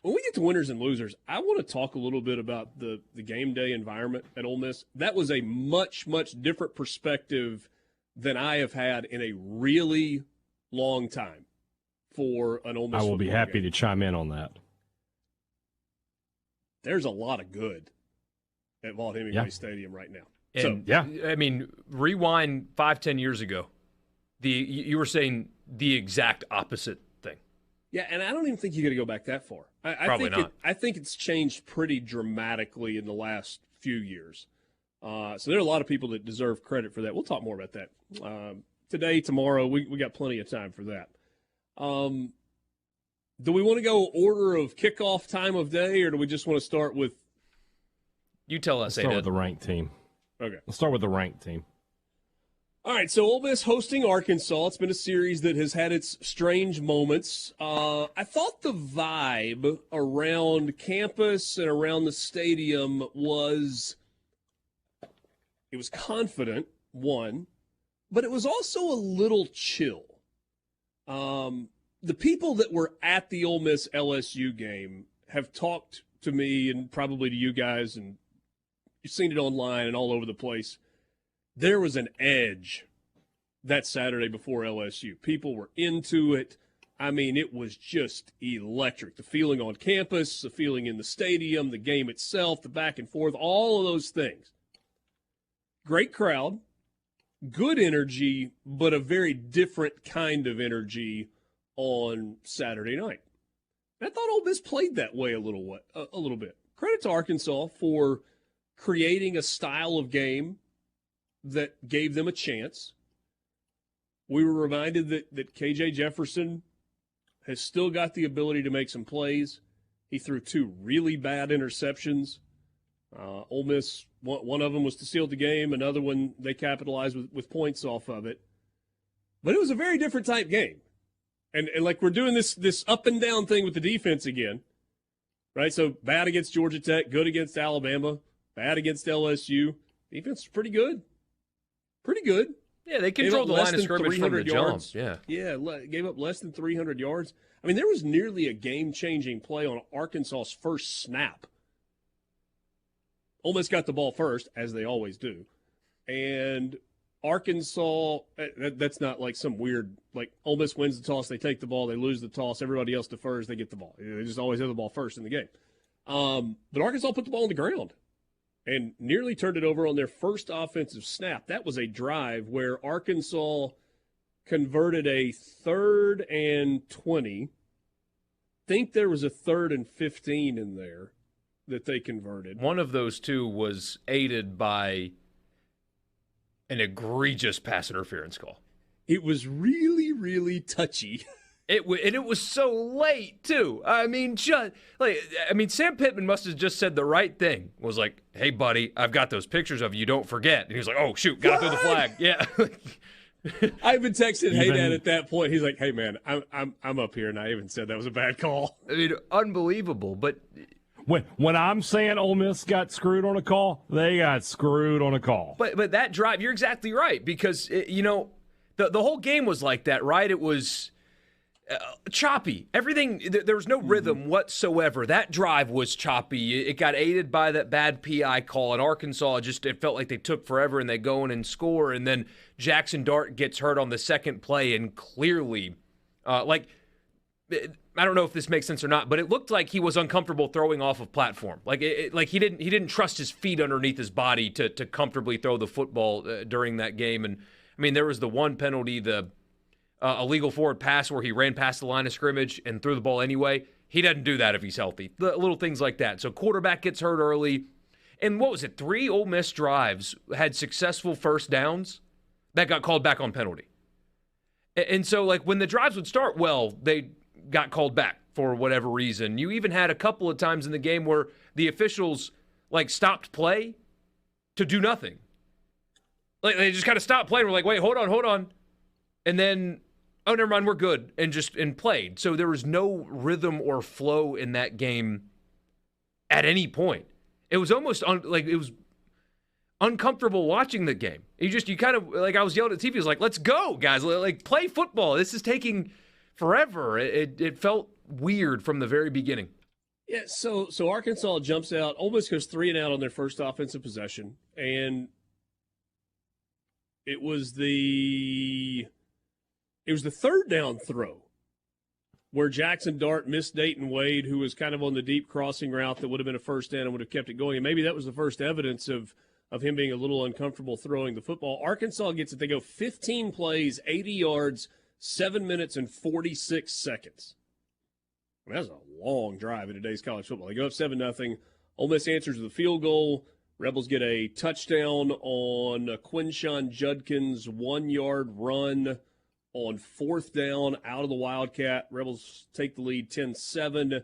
when we get to winners and losers, I want to talk a little bit about the game day environment at Ole Miss. That was a much, much different perspective than I have had in a really long time for an Ole Miss. I will be happy game. to chime in on that. There's a lot of good at Vaught Hemingway Stadium right now. And, I mean, rewind 5-10 years ago. You were saying the exact opposite thing. Yeah, and I don't even think you got to go back that far. Probably not. I think it's changed pretty dramatically in the last few years. So there are a lot of people that deserve credit for that. We'll talk more about that today, tomorrow. We got plenty of time for that. Do we want to go order of kickoff time of day, or do we just want to start with? You tell us. Let's start with the ranked team. Okay. Let's start with the ranked team. All right, so Ole Miss hosting Arkansas. It's been a series that has had its strange moments. I thought the vibe around campus and around the stadium was confident, one, but it was also a little chill. The people that were at the Ole Miss LSU game have talked to me and probably to you guys, and you've seen it online and all over the place. There was an edge that Saturday before LSU. People were into it. I mean, it was just electric. The feeling on campus, the feeling in the stadium, the game itself, the back and forth, all of those things. Great crowd, good energy, but a very different kind of energy on Saturday night. I thought Ole Miss played that way a little bit. Credit to Arkansas for creating a style of game that gave them a chance. We were reminded that KJ Jefferson has still got the ability to make some plays. He threw 2 really bad interceptions. Ole Miss, one of them was to seal the game. Another one, they capitalized with points off of it. But it was a very different type game. And like we're doing this up and down thing with the defense again, right? So bad against Georgia Tech, good against Alabama, bad against LSU. Defense is pretty good. Pretty good. Yeah, they controlled the line of scrimmage from the jump. Yeah, gave up less than 300 yards. I mean, there was nearly a game-changing play on Arkansas's first snap. Ole Miss got the ball first, as they always do. And Arkansas, that's not like some weird, like Ole Miss wins the toss, they take the ball, they lose the toss, everybody else defers, they get the ball. They just always have the ball first in the game. But Arkansas put the ball on the ground and nearly turned it over on their first offensive snap. That was a drive where Arkansas converted a 3rd and 20. Think there was a 3rd and 15 in there that they converted. One of those two was aided by an egregious pass interference call. It was really, really touchy. And it was so late too. I mean, Sam Pittman must have just said the right thing. Was like, "Hey, buddy, I've got those pictures of you. Don't forget." And he was like, "Oh shoot, got to throw the flag." Yeah. I even texted Hey Dad at that point. He's like, "Hey man, I'm up here," and I even said that was a bad call. I mean, unbelievable. But when I'm saying Ole Miss got screwed on a call, they got screwed on a call. But that drive, you're exactly right, because the whole game was like that, right? It was choppy. Everything, there was no rhythm whatsoever. That drive was choppy. It got aided by that bad PI call, and Arkansas it felt like they took forever, and they go in and score, and then Jackson Dart gets hurt on the second play, and clearly, I don't know if this makes sense or not, but it looked like he was uncomfortable throwing off of platform. Like he didn't trust his feet underneath his body to comfortably throw the football during that game. And I mean, there was the one penalty, the illegal forward pass where he ran past the line of scrimmage and threw the ball anyway. He doesn't do that if he's healthy. Little things like that. So quarterback gets hurt early. And what was it? 3 Ole Miss drives had successful first downs that got called back on penalty. And so, like, when the drives would start well, they got called back for whatever reason. You even had a couple of times in the game where the officials, like, stopped play to do nothing. Like, they just kind of stopped playing. We're like, wait, hold on. And then, oh, never mind, we're good, and played. So there was no rhythm or flow in that game at any point. It was almost it was uncomfortable watching the game. You kind of, like, I was yelling at the TV. I was like, let's go, guys. Like, play football. This is taking forever. It felt weird from the very beginning. Yeah, so Arkansas jumps out. Ole Miss goes 3-and-out on their first offensive possession, and it was the third down throw where Jackson Dart missed Dayton Wade, who was kind of on the deep crossing route that would have been a first down and would have kept it going. And maybe that was the first evidence of him being a little uncomfortable throwing the football. Arkansas gets it. They go 15 plays, 80 yards, 7 minutes and 46 seconds. I mean, that's a long drive in today's college football. They go up 7-0. Ole Miss answers with a field goal. Rebels get a touchdown on Quinshawn Judkins' 1-yard run on fourth down out of the Wildcat. Rebels take the lead 10-7.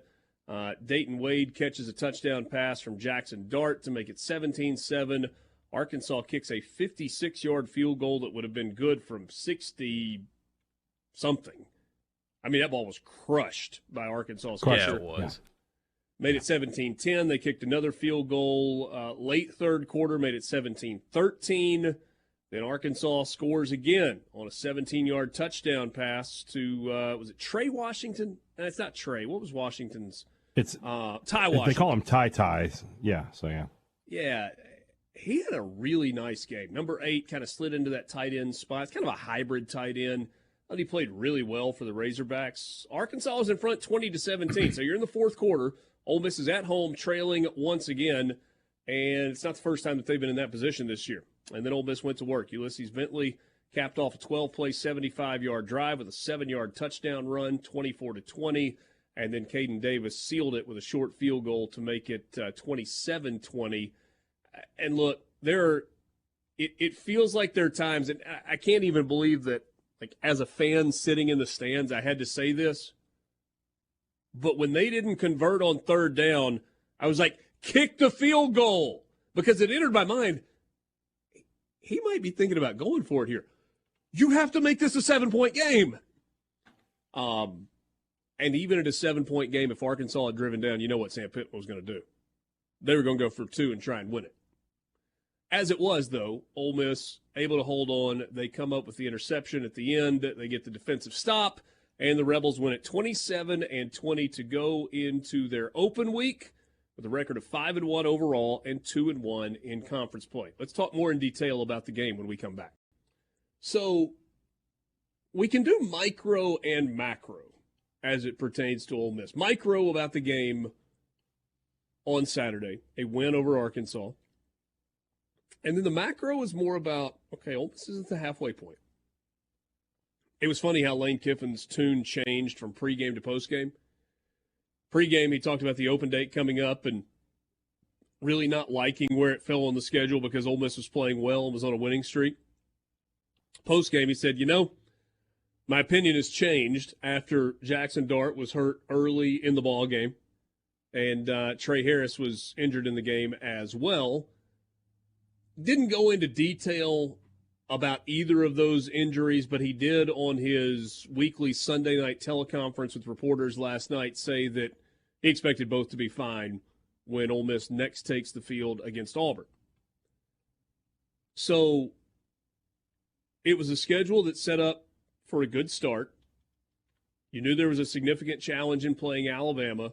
Dayton Wade catches a touchdown pass from Jackson Dart to make it 17-7. Arkansas kicks a 56-yard field goal that would have been good from 60-something. I mean, that ball was crushed by Arkansas's Yeah, catcher. it was. Made it 17-10. They kicked another field goal late third quarter, made it 17-13. Then Arkansas scores again on a 17-yard touchdown pass to, was it Trey Washington? It's not Trey. What was Washington's? It's Ty Washington. They call him Ties. Yeah, so yeah. Yeah, he had a really nice game. Number 8 kind of slid into that tight end spot. It's kind of a hybrid tight end. I thought he played really well for the Razorbacks. Arkansas was in front 20-17. So you're in the fourth quarter. Ole Miss is at home trailing once again, and it's not the first time that they've been in that position this year. And then Ole Miss went to work. Ulysses Bentley capped off a 12-play, 75-yard drive with a 7-yard touchdown run, 24-20. And then Caden Davis sealed it with a short field goal to make it 27-20. And look, it feels like there are times, and I can't even believe that, like, as a fan sitting in the stands, I had to say this. But when they didn't convert on third down, I was like, kick the field goal. Because it entered my mind, he might be thinking about going for it here. You have to make this a 7-point game. And even at a 7-point game, if Arkansas had driven down, you know what Sam Pittman was going to do. They were going to go for 2 and try and win it. As it was, though, Ole Miss able to hold on. They come up with the interception at the end. They get the defensive stop, and the Rebels win it 27-20 to go into their open week with a record of 5-1 overall and 2-1 in conference play. Let's talk more in detail about the game when we come back. So we can do micro and macro as it pertains to Ole Miss. Micro about the game on Saturday, a win over Arkansas. And then the macro is more about, okay, Ole Miss is at the halfway point. It was funny how Lane Kiffin's tune changed from pregame to postgame. Pregame, he talked about the open date coming up and really not liking where it fell on the schedule because Ole Miss was playing well and was on a winning streak. Postgame, he said, my opinion has changed after Jackson Dart was hurt early in the ball game, and Trey Harris was injured in the game as well. Didn't go into detail about either of those injuries, but he did on his weekly Sunday night teleconference with reporters last night say that he expected both to be fine when Ole Miss next takes the field against Auburn. So it was a schedule that set up for a good start. You knew there was a significant challenge in playing Alabama,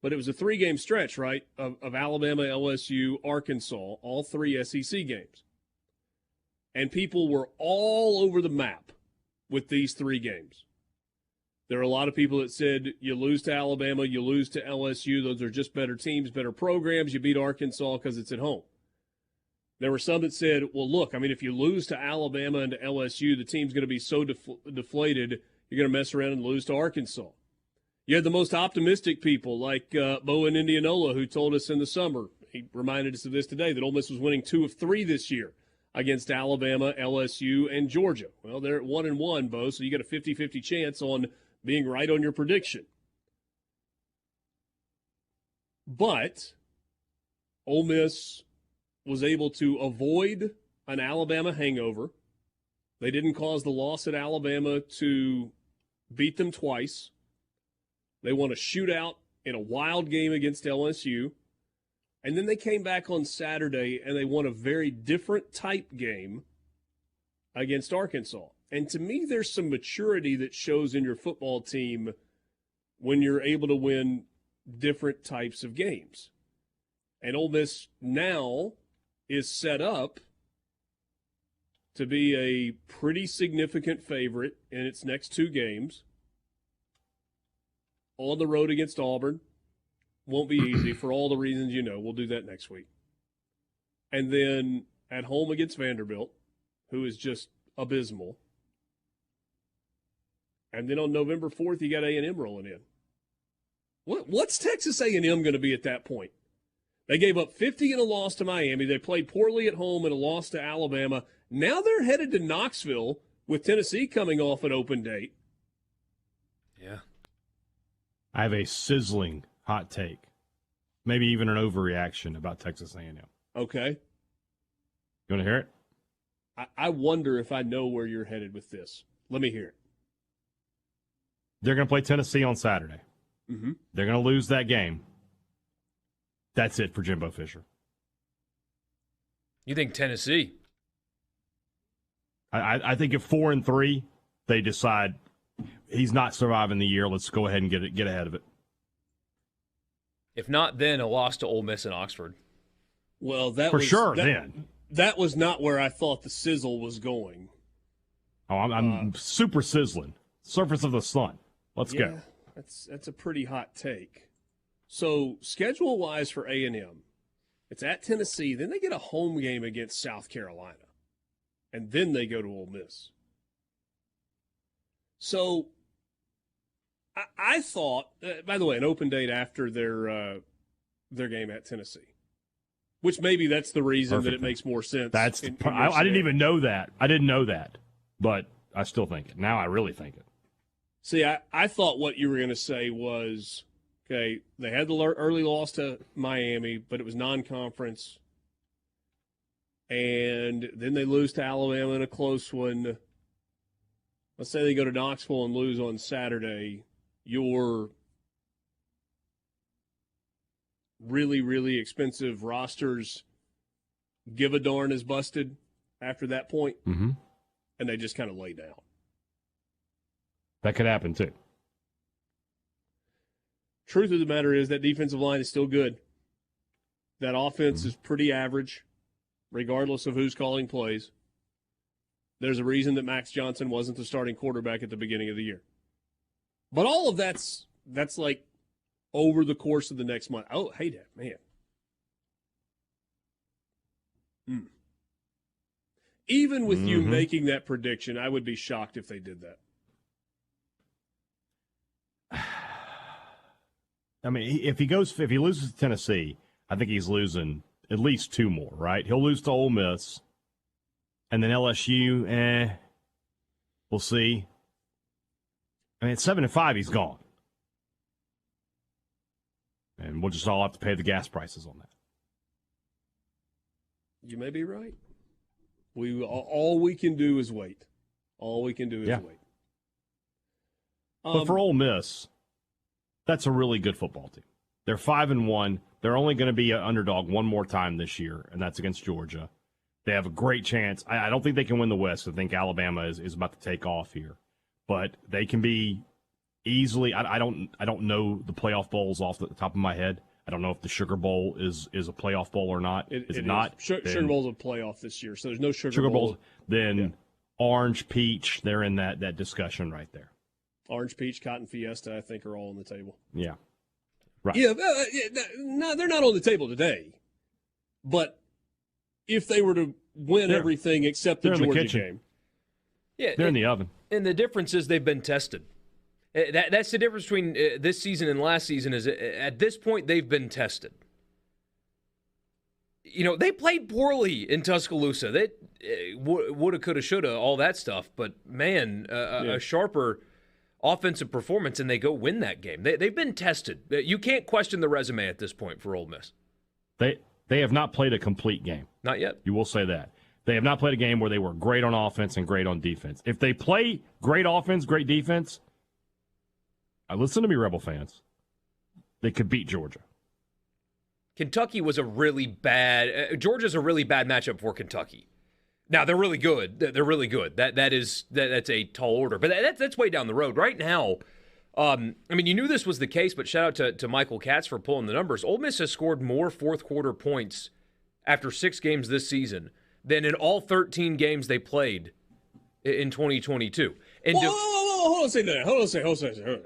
but it was a 3-game stretch, right, of Alabama, LSU, Arkansas, all 3 SEC games. And people were all over the map with these 3 games. There are a lot of people that said you lose to Alabama, you lose to LSU. Those are just better teams, better programs. You beat Arkansas because it's at home. There were some that said, well, look, I mean, if you lose to Alabama and to LSU, the team's going to be so deflated, you're going to mess around and lose to Arkansas. You had the most optimistic people like Bo in Indianola who told us in the summer, he reminded us of this today, that Ole Miss was winning 2 of 3 this year against Alabama, LSU, and Georgia. Well, they're at 1-1, Bo, so you got a 50-50 chance on being right on your prediction. But Ole Miss was able to avoid an Alabama hangover. They didn't cause the loss at Alabama to beat them twice. They won a shootout in a wild game against LSU. And then they came back on Saturday and they won a very different type game against Arkansas. And to me, there's some maturity that shows in your football team when you're able to win different types of games. And Ole Miss now is set up to be a pretty significant favorite in its next 2 games. On the road against Auburn. Won't be easy for all the reasons you know. We'll do that next week. And then at home against Vanderbilt, who is just abysmal. And then on November 4th, you got A&M rolling in. What's Texas A&M going to be at that point? They gave up 50 in a loss to Miami. They played poorly at home in a loss to Alabama. Now they're headed to Knoxville with Tennessee coming off an open date. Yeah. I have a sizzling hot take, maybe even an overreaction about Texas A&M. Okay. You want to hear it? I wonder if I know where you're headed with this. Let me hear it. They're going to play Tennessee on Saturday. Mm-hmm. They're going to lose that game. That's it for Jimbo Fisher. You think Tennessee? I think at 4-3, they decide he's not surviving the year. Let's go ahead and get ahead of it. If not, then a loss to Ole Miss and Oxford. Well, that was not where I thought the sizzle was going. Oh, I'm super sizzling. Surface of the sun. Let's go. That's a pretty hot take. So schedule-wise for A&M, it's at Tennessee. Then they get a home game against South Carolina. And then they go to Ole Miss. So I thought, by the way, an open date after their game at Tennessee, which maybe that's the reason that it makes more sense. I didn't even know that. I didn't know that, but I still think it. Now I really think it. See, I thought what you were going to say was, okay, they had the early loss to Miami, but it was non-conference. And then they lose to Alabama in a close one. Let's say they go to Knoxville and lose on Saturday. Your really, really expensive rosters give a darn is busted after that point. Mm-hmm. And they just kind of lay down. That could happen too. Truth of the matter is that defensive line is still good. That offense is pretty average, regardless of who's calling plays. There's a reason that Max Johnson wasn't the starting quarterback at the beginning of the year. But all of that's like over the course of the next month. Oh, hey, man. Even with you making that prediction, I would be shocked if they did that. I mean, if he loses to Tennessee, I think he's losing at least 2 more, right? He'll lose to Ole Miss, and then LSU. We'll see. I mean, at 7-5, he's gone, and we'll just all have to pay the gas prices on that. You may be right. All we can do is wait. All we can do is wait. But for Ole Miss, that's a really good football team. They're 5-1. They're only going to be an underdog one more time this year, and that's against Georgia. They have a great chance. I don't think they can win the West. I think Alabama is about to take off here, but they can be easily. I don't know the playoff bowls off the top of my head. I don't know if the Sugar Bowl is a playoff bowl or not. Is it not? Sugar Bowl's a playoff this year, so there's no Sugar Bowl. Then Orange, Peach, they're in that discussion right there. Orange, Peach, Cotton Fiesta, I think, are all on the table. Yeah. Right. Yeah, no, they're not on the table today. But if they were to win everything except the Georgia game. Yeah, they're in the oven. And the difference is they've been tested. That's the difference between this season and last season is at this point they've been tested. You know, they played poorly in Tuscaloosa. They woulda, coulda, shoulda, all that stuff. But, man, a sharper offensive performance, and they go win that game. They've been tested. You can't question the resume at this point for Ole Miss. They have not played a complete game. Not yet. You will say that. They have not played a game where they were great on offense and great on defense. If they play great offense, great defense, listen to me, Rebel fans, they could beat Georgia. Kentucky was Georgia's a really bad matchup for Kentucky. Now, they're really good. They're really good. That's a tall order. But that's way down the road. Right now, I mean, you knew this was the case, but shout out to Michael Katz for pulling the numbers. Ole Miss has scored more fourth-quarter points after 6 games this season than in all 13 games they played in 2022. And whoa, hold on a second. Hold on a second.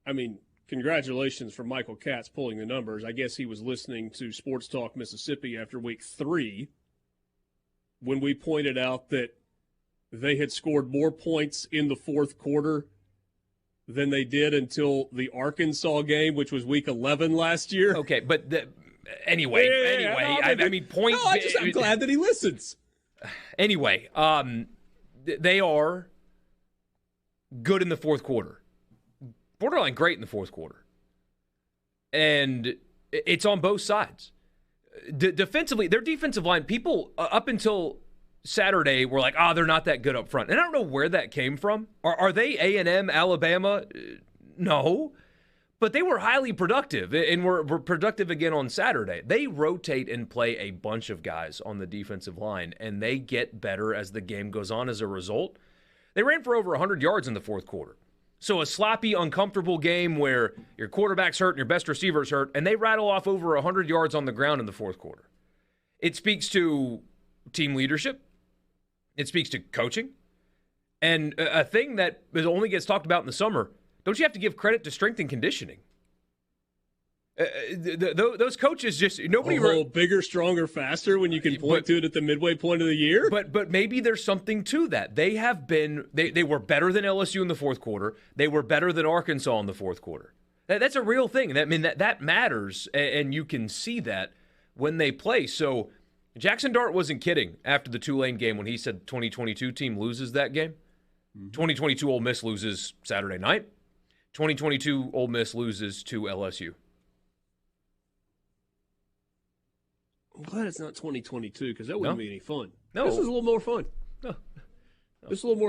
I mean, congratulations for Michael Katz pulling the numbers. I guess he was listening to Sports Talk Mississippi after week 3 when we pointed out that they had scored more points in the fourth quarter than they did until the Arkansas game, which was week 11 last year. Okay, but anyway, I mean, point. No, I'm glad that he listens. Anyway, they are good in the fourth quarter. Borderline great in the fourth quarter. And it's on both sides. Defensively, their defensive line, people up until Saturday were like, they're not that good up front. And I don't know where that came from. Are they A&M, Alabama? No. But they were highly productive, and were productive again on Saturday. They rotate and play a bunch of guys on the defensive line, and they get better as the game goes on as a result. They ran for over 100 yards in the fourth quarter. So a sloppy, uncomfortable game where your quarterback's hurt and your best receiver's hurt, and they rattle off over 100 yards on the ground in the fourth quarter. It speaks to team leadership. It speaks to coaching. And a thing that only gets talked about in the summer, don't you have to give credit to strength and conditioning? Those coaches just nobody bigger, stronger, faster when you can point to it at the midway point of the year. But maybe there's something to that. They have been they were better than LSU in the fourth quarter. They were better than Arkansas in the fourth quarter. That's a real thing. That matters, and you can see that when they play. So Jackson Dart wasn't kidding after the Tulane game when he said 2022 team loses that game. 2022 Ole Miss loses Saturday night. 2022 Ole Miss loses to LSU. I'm glad it's not 2022 because that wouldn't be any fun. No. This is a little more fun. No. This is a little more